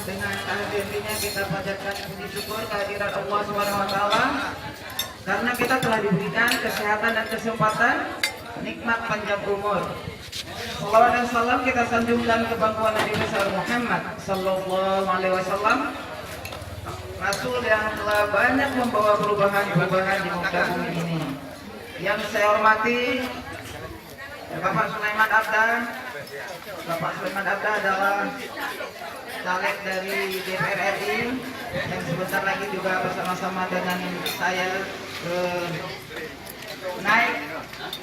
dengan kehadirannya kita panjatkan puji syukur kehadiran Allah Subhanahu wa taala karena kita telah diberikan kesehatan dan kesempatan nikmat panjang umur. Salawat dan salam kita sanjungkan ke bangkuan Nabi besar Muhammad sallallahu alaihi wasallam, Rasul yang telah banyak membawa perubahan-perubahan di muka bumi ini. Yang saya hormati Bapak Sulaiman Abda. Bapak Sulaiman Abda adalah caleg dari DPR RI yang sebentar lagi juga bersama-sama dengan saya naik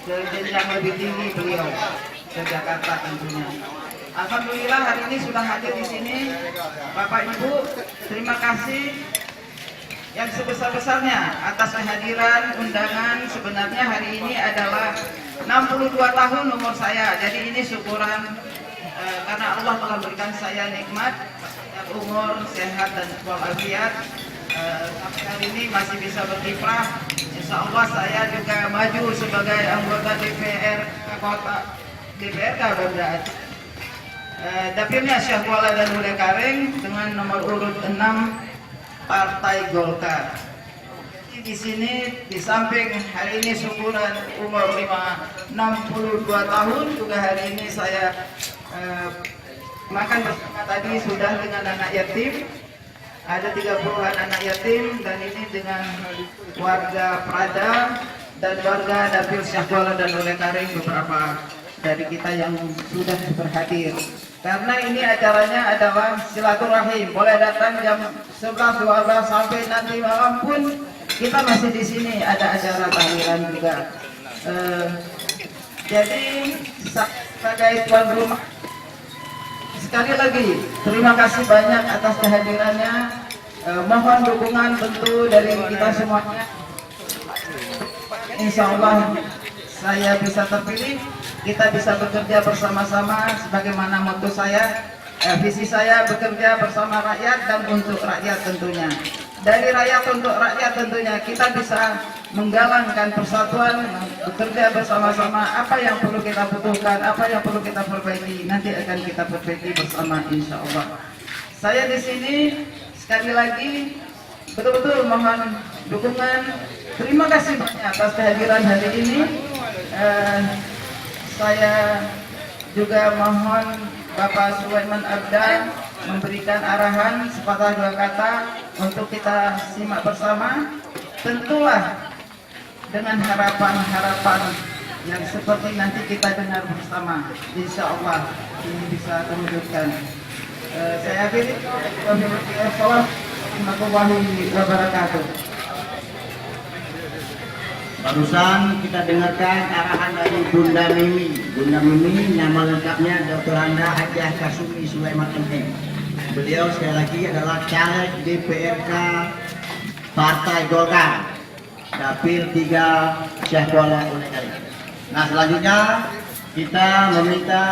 ke jenjang lebih tinggi beliau ke Jakarta tentunya. Alhamdulillah hari ini sudah hadir di sini. Bapak Ibu, terima kasih yang sebesar-besarnya atas kehadiran undangan. Sebenarnya hari ini adalah 62 tahun umur saya. Jadi ini syukuran karena Allah telah berikan saya nikmat umur, sehat dan walafiat. Sampai hari ini masih bisa berkiprah. Insya Allah saya juga maju sebagai anggota DPR Kota DPRK Banda Aceh. Dapilnya Syekh Kuala dan Ule Kareng dengan nomor urut 6 Partai Golkar. Di sini di samping hari ini syukuran umur 62 tahun, juga hari ini saya makan bersama tadi sudah dengan anak yatim. Ada 30-an anak yatim dan ini dengan warga Prada dan warga Dapil Syekh Kuala dan Ule Kareng, beberapa dari kita yang sudah berhadir. Karena ini acaranya adalah silaturahim, boleh datang jam 11, 12 sampai nanti malam pun kita masih di sini, ada acara tahlilan juga. Jadi sebagai tuan rumah, sekali lagi terima kasih banyak atas kehadirannya. Mohon dukungan tentu dari kita semuanya. Insya Allah saya bisa terpilih, kita bisa bekerja bersama-sama sebagaimana motto saya, visi saya bekerja bersama rakyat dan untuk rakyat tentunya. Dari rakyat untuk rakyat tentunya kita bisa menggalangkan persatuan, bekerja bersama-sama. Apa yang perlu kita butuhkan, apa yang perlu kita perbaiki, nanti akan kita perbaiki bersama insya Allah. Saya di sini sekali lagi betul-betul mohon dukungan. Terima kasih banyak atas kehadiran hari ini. Saya juga mohon Bapak Sulaiman Abda memberikan arahan sepatah dua kata untuk kita simak bersama. Tentulah dengan harapan-harapan yang seperti nanti kita dengar bersama. Insya Allah ini bisa terwujudkan. Saya akhiri. Wassalamualaikum warahmatullahi wabarakatuh. Barusan kita dengarkan arahan dari Bunda Mimi. Bunda Mimi nama lengkapnya Dr. Anda Hajah Kasumi Sulaiman MM. Beliau sekali lagi adalah caleg DPRK Partai Golkar, Dapil 3 Syekh Kuala Ule Kareng. Nah, selanjutnya kita meminta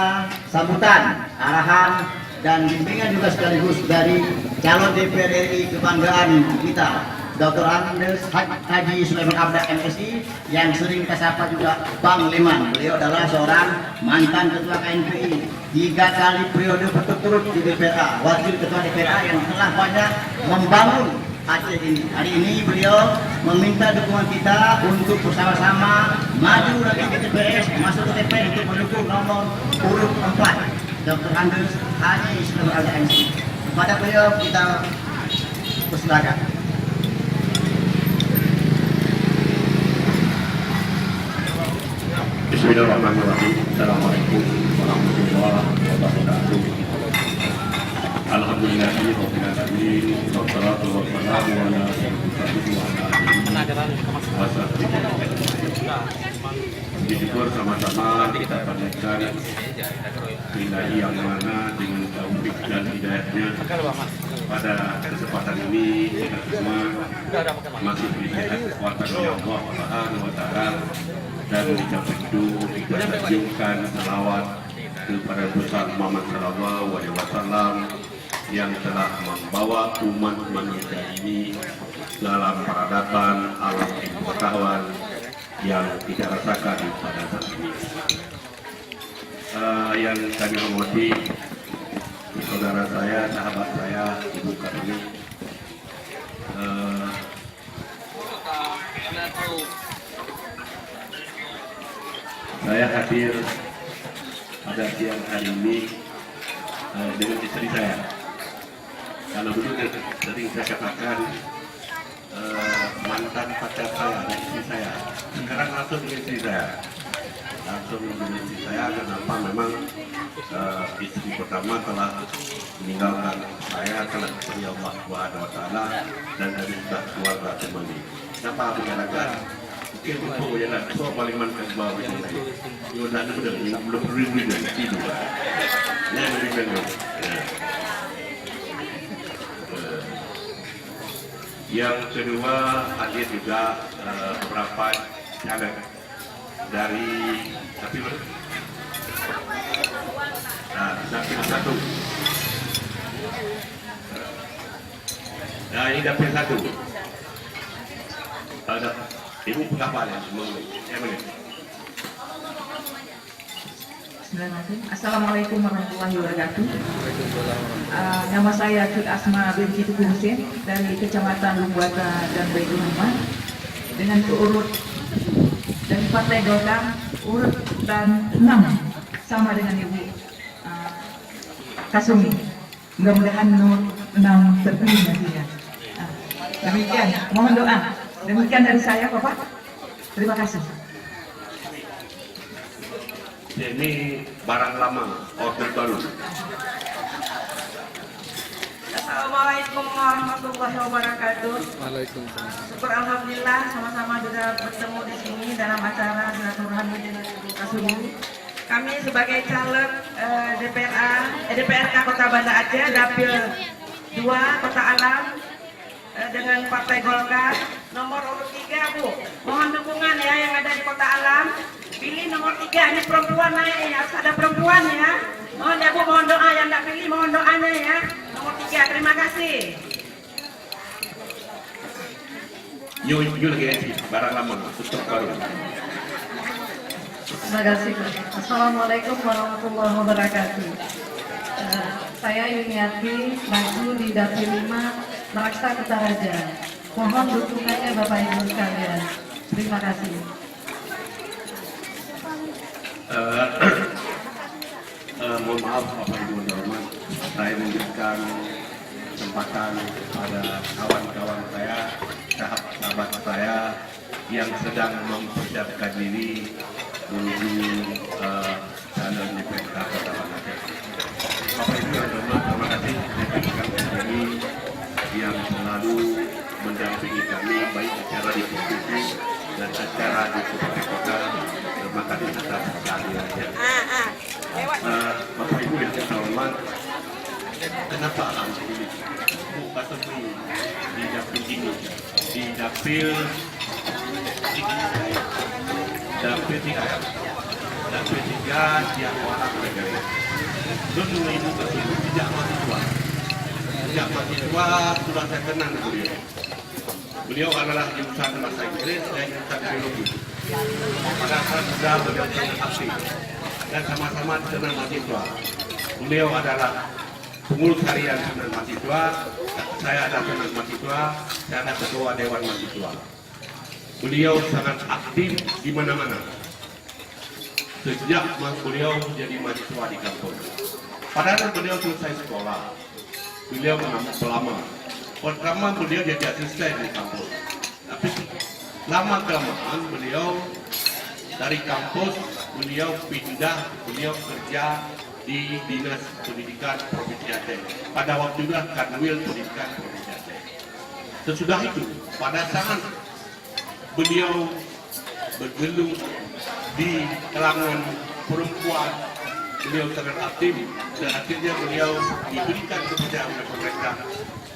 sambutan, arahan dan bimbingan juga sekaligus dari calon DPR RI kebanggaan kita, Dr. Andes Haji Sulaiman Abda MSI, yang sering kita sapa juga Bang Leman. Beliau adalah seorang mantan ketua KNPI, 3 kali periode berturut-turut di DPRA, wakil ketua DPRA yang telah banyak membangun Aceh ini. Hari ini beliau meminta dukungan kita untuk bersama-sama maju lagi ke TPS, masuk ke TPS untuk mendukung nomor urut 4 Dr. Andes Haji Sulaiman Abda MSI. Kepada beliau kita persilakan. Bismillahirrahmanirrahim. Assalamualaikum warahmatullahi wabarakatuh. Alhamdulillahirabbil alamin. Wassalatu wassalamu ala Syukur sama-sama kita panjatkan ilahi yang mana dengan taufik dan hidayahnya. Pada kesempatan ini kita semua masih diberikan kekuatan oleh Allah Subhanahu wa taala, dan dicapai itu kita sanjungkan salawat kepada besar Muhammad sallallahu alaihi wasallam yang telah membawa umat manusia ini dalam peradaban alam pengetahuan yang kita rasakan pada saat ini. Yang kami hormati saudara saya, sahabat saya, Ibu Karuni. Saya hadir pada siang hari ini dengan istri saya. Kalau dulu sering saya katakan mantan pacar saya dan istri saya. Sekarang langsung dengan istri saya. Langsung dengan istri saya. Kenapa? Memang istri pertama telah meninggalkan saya telah dari Allah Subhanahu Wa Taala dan dari keluarga kembali. Kenapa bicarakan? Mungkin itu yang nak so paling mantan bawa begini. Yo dah ada betul, belum beri itu. Yang lebih benar. Yang kedua hadir juga beberapa caleg dari dapil satu. Nah ini dapil satu. Ada ibu pengapal yang Assalamualaikum warahmatullahi wabarakatuh. Nama saya Cud Asma binti Tuku Husin dari Kecamatan Lumbuata dan Baitul Rahman dengan urut dari Partai Golkar urutan 6 sama dengan Ibu Kasumi. Mudah-mudahan nomor 6 terpilih nantinya. Demikian, mohon doa. Demikian dari saya, Bapak. Terima kasih. Ini barang lama, order baru. Assalamualaikum warahmatullahi wabarakatuh. Waalaikumsalam. Syukur alhamdulillah sama-sama sudah bertemu di sini dalam acara silaturahmi dengan Ibu Kasumi. Kami sebagai caleg DPRK Kota Banda Aceh Dapil 2 Kota Alam dengan Partai Golkar nomor urut 3 Bu. Mohon dukungan ya yang ada di Kota Alam. Pilih nomor 3, ini perempuan naik ya, harus ada perempuan ya. Mohon ya Bu, mohon doa yang tidak pilih, mohon doanya ya. Nomor 3, terima kasih. Yo lagi barang lama, stok baru. Terima kasih. Assalamualaikum warahmatullahi wabarakatuh. Saya Yuniati maju di Dapil 5 Meraksa Kertaraja. Mohon dukungannya Bapak Ibu sekalian. Terima kasih. Mohon maaf Bapak Ibu Hormat, saya memberikan kesempatan pada kawan-kawan saya, sahabat saya yang sedang mempersiapkan diri menuju calon DPRK Kota Banda Aceh. Bapak Ibu Hormat, terima kasih rekan-rekan ini yang selalu mendampingi kami baik acara di provinsi dan acara di kabupaten kota. Terima kasih atas kehadirannya. Bapak Ibu yang saya hormat, kenapa alhamdulillah Bu Kasumi di dapil ini, di dapil 3 yang orang negara. Dulu Ibu Kasumi sejak mahasiswa sudah saya kenal beliau. Beliau adalah jurusan bahasa Inggris dan jurusan biologi. Pada saat sudah beliau sangat aktif dan sama-sama senang mahasiswa. Beliau adalah pengurus harian senang mahasiswa, saya adalah senang mahasiswa, saya adalah ketua dewan mahasiswa. Beliau sangat aktif di mana-mana. Sejak beliau menjadi mahasiswa di kampus. Padahal beliau selesai sekolah, beliau mengambil pelamar. Pertama beliau jadi asisten di kampus. Tapi lama-kelamaan beliau dari kampus, beliau pindah, beliau kerja di Dinas Pendidikan Provinsi Aceh. Pada waktu itu Kanwil Pendidikan Provinsi Aceh. Sesudah itu, pada saat beliau bergelut di kalangan perempuan, beliau sangat aktif dan akhirnya beliau diberikan kepercayaan oleh pemerintah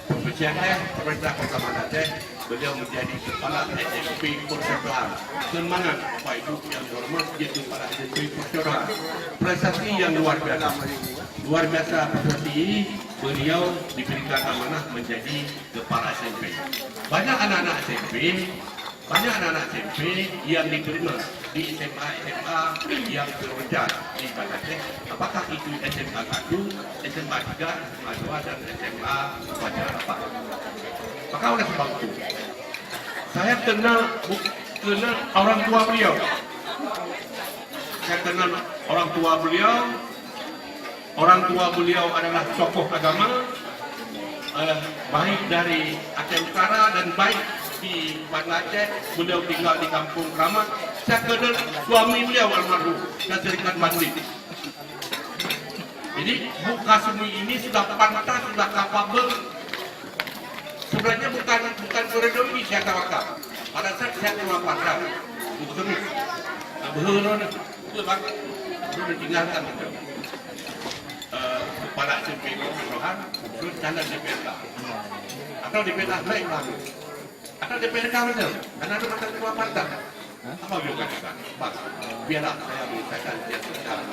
Provinsi Aceh, pemerintah Kota Banda Aceh. Beliau menjadi kepala SMP Persaudaraan. Semangat Bapak Ibu yang hormat yaitu kepala SMP Persaudaraan. Prestasi yang luar biasa. Luar biasa prestasi ini, beliau diberikan amanah menjadi kepala SMP. Banyak anak-anak SMP banyak anak-anak SMP yang diterima di SMA yang terpecah di Banda Aceh. Apakah itu SMA 1, SMA 3, SMA 2 dan SMA Pelajar Rapat? Maka oleh sebab itu saya kenal orang tua beliau. Saya kenal orang tua beliau. Orang tua beliau adalah tokoh agama, baik dari Aceh Utara dan baik di Banda Aceh. Beliau tinggal di Kampung Keramat. Saya kenal suami beliau almarhum dan Serikat Bandit. Jadi Bu Kasumi ini sudah pantas, sudah kapabel. Sebenarnya bukan periode ini saya tawarkan. Pada saat saya keluar pandang, Bu Kasumi, berhubungan itu bang, sudah ditinggalkan betul. Kepala SMP Perubahan, terus jalan DPRK. Atau DPRK baik bang. Atau DPRK betul, karena ada masa keluar pandang. Apa beliau katakan? Bang, biarlah saya menyelesaikan dia sekarang.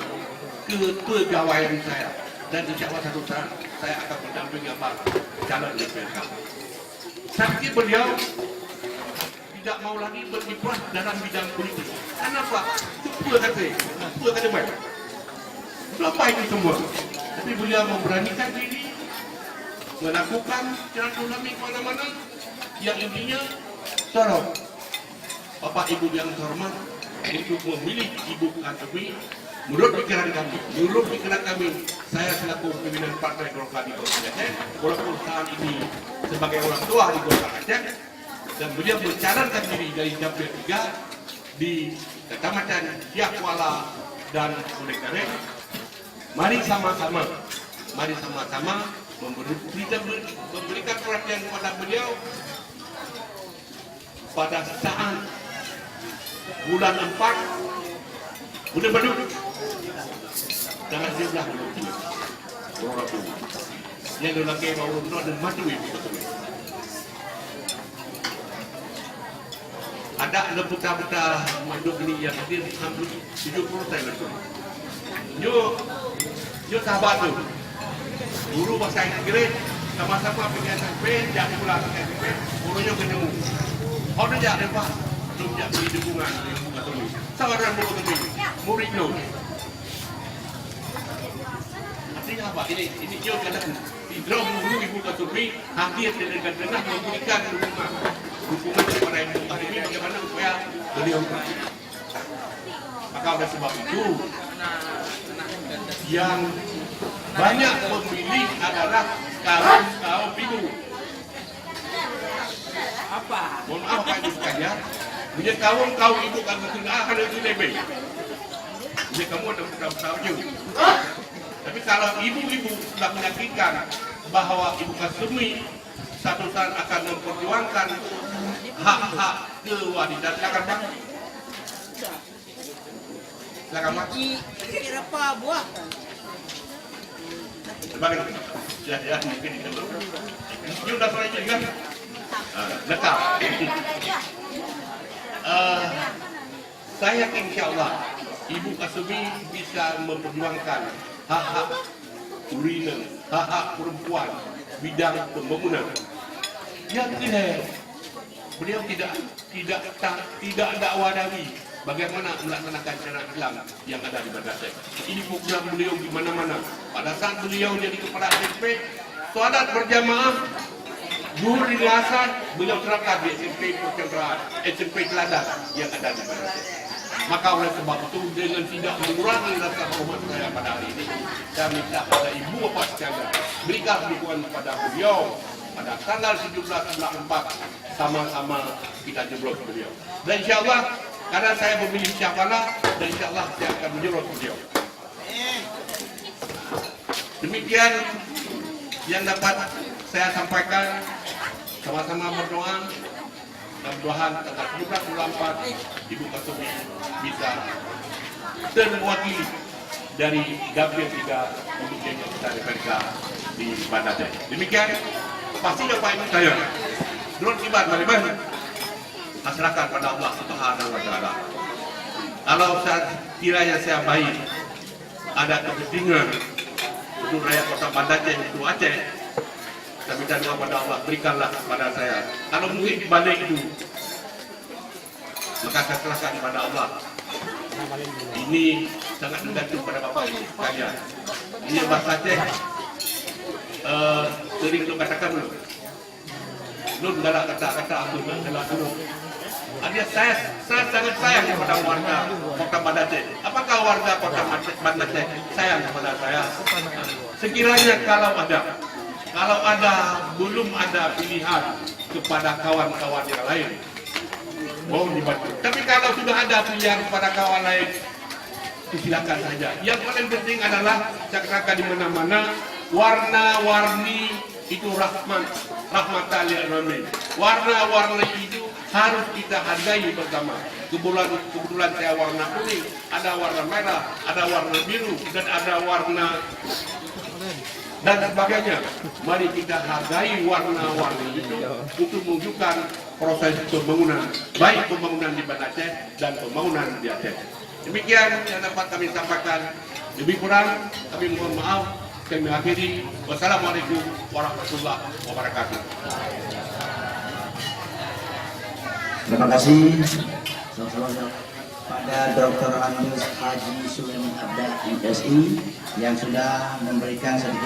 Kepegawaian saya. Dan insya Allah satu saat saya akan mendampingi abang jalan DPRK. Sakit beliau tidak mau lagi berkiprah dalam bidang politik. Kenapa? Itu kata baik. Berapa itu semua? Tapi beliau memberanikan diri melakukan silaturahmi ke mana-mana yang intinya tolong Bapak Ibu yang terhormat untuk memilih Ibu Kasumi. Menurut pikiran kami, saya selaku pimpinan Partai Golkar di Kota Aceh, walaupun saat ini sebagai orang tua di Kota Aceh, dan beliau mencalonkan diri dari Dapil 3 di Kecamatan Siak Kuala dan Bulekare. Mari sama-sama memberikan perhatian kepada beliau pada saat bulan 4 bulan Badut dengan jumlah orang tua yang lelaki baru dan mati ada buta-buta hidup ini yang hadir hampir 70% betul. Yo sahabat tu guru bahasa Inggris sama-sama pergi SMP jadi pula pergi SMP gurunya ketemu orang dia lepas belum jadi dukungan yang buka tuli saudara buka tuli murid lo artinya apa ini yo katakan hidrom guru ibu Kasumi hadir di tengah-tengah memberikan dukungan kepada ibu Kasumi bagaimana supaya beliau maka oleh sebab itu yang banyak memilih adalah kaum ibu. Apa? Mohon maaf Pak Ibu sekalian, punya kaum ibu kan akan itu lebih. Jadi kamu ada tahu juga. Tapi kalau ibu-ibu sudah meyakinkan bahwa Ibu Kasumi satu saat akan memperjuangkan hak-hak kewanita, silakan Pak. Silakan Pak. Kira apa buah? Balik. Ya, mungkin itu. Ini udah selesai juga. Dekat. Saya yakin insya Allah Ibu Kasumi bisa memperjuangkan hak-hak urina, hak-hak perempuan, bidang pembangunan. Yang kedua, beliau tidak dakwah dari bagaimana melaksanakan syariat Islam yang ada di Banda Aceh. Ini program beliau di mana-mana. Pada saat beliau jadi kepala SMP, salat berjamaah, zuhur di asar, beliau terapkan di SMP Percentraan, SMP Teladan yang ada di Banda Aceh. Maka oleh sebab itu dengan tidak mengurangi rasa hormat saya pada hari ini, saya minta pada ibu bapak sekalian berikan dukungan kepada beliau pada tanggal 17 bulan 4 sama-sama kita jeblos beliau. Dan insya Allah karena saya memilih siapalah dan insya Allah saya akan menjeblos beliau. Demikian yang dapat saya sampaikan. Sama-sama berdoa. Mudah-mudahan tanggal 17 bulan 4 Ibu Kasumi bisa terwakili dari Dapil 3 untuk yang kita DPRK di Banda Aceh. Demikian pastinya Pak Ibu saya. Turut ibadah bagaimana masyarakat pada Allah Subhanahu wa Ta'ala. Kalau kiranya saya baik, ada kepentingan untuk rakyat kota Banda Aceh untuk Aceh, saya minta doa pada Allah, berikanlah kepada saya. Kalau mungkin di balik itu maka saya serahkan kepada Allah. Ini sangat tergantung pada Bapak Ibu sekalian. Ini Mbak Aceh sering untuk katakan belum galak kata-kata aku adalah dulu. Saya sangat sayang kepada warga Kota Banda Aceh. Apakah warga Kota Banda Aceh sayang kepada saya? Sekiranya kalau ada belum ada pilihan kepada kawan-kawan yang lain, mohon dibantu. Tapi kalau sudah ada pilihan kepada kawan lain, silakan saja. Yang paling penting adalah cakap di mana-mana warna-warni itu rahmatan lil alamin. Warna-warni itu harus kita hargai bersama. Kebetulan saya warna kuning, ada warna merah, ada warna biru, dan ada warna dan sebagainya. Mari kita hargai warna-warni itu untuk menunjukkan proses pembangunan, baik pembangunan di Banda Aceh dan pembangunan di Aceh. Demikian yang dapat kami sampaikan. Lebih kurang kami mohon maaf. Kami akhiri. Wassalamualaikum warahmatullahi wabarakatuh. Terima kasih pada Dr. Andes Haji Sulaiman Abda MSI yang sudah memberikan sedikit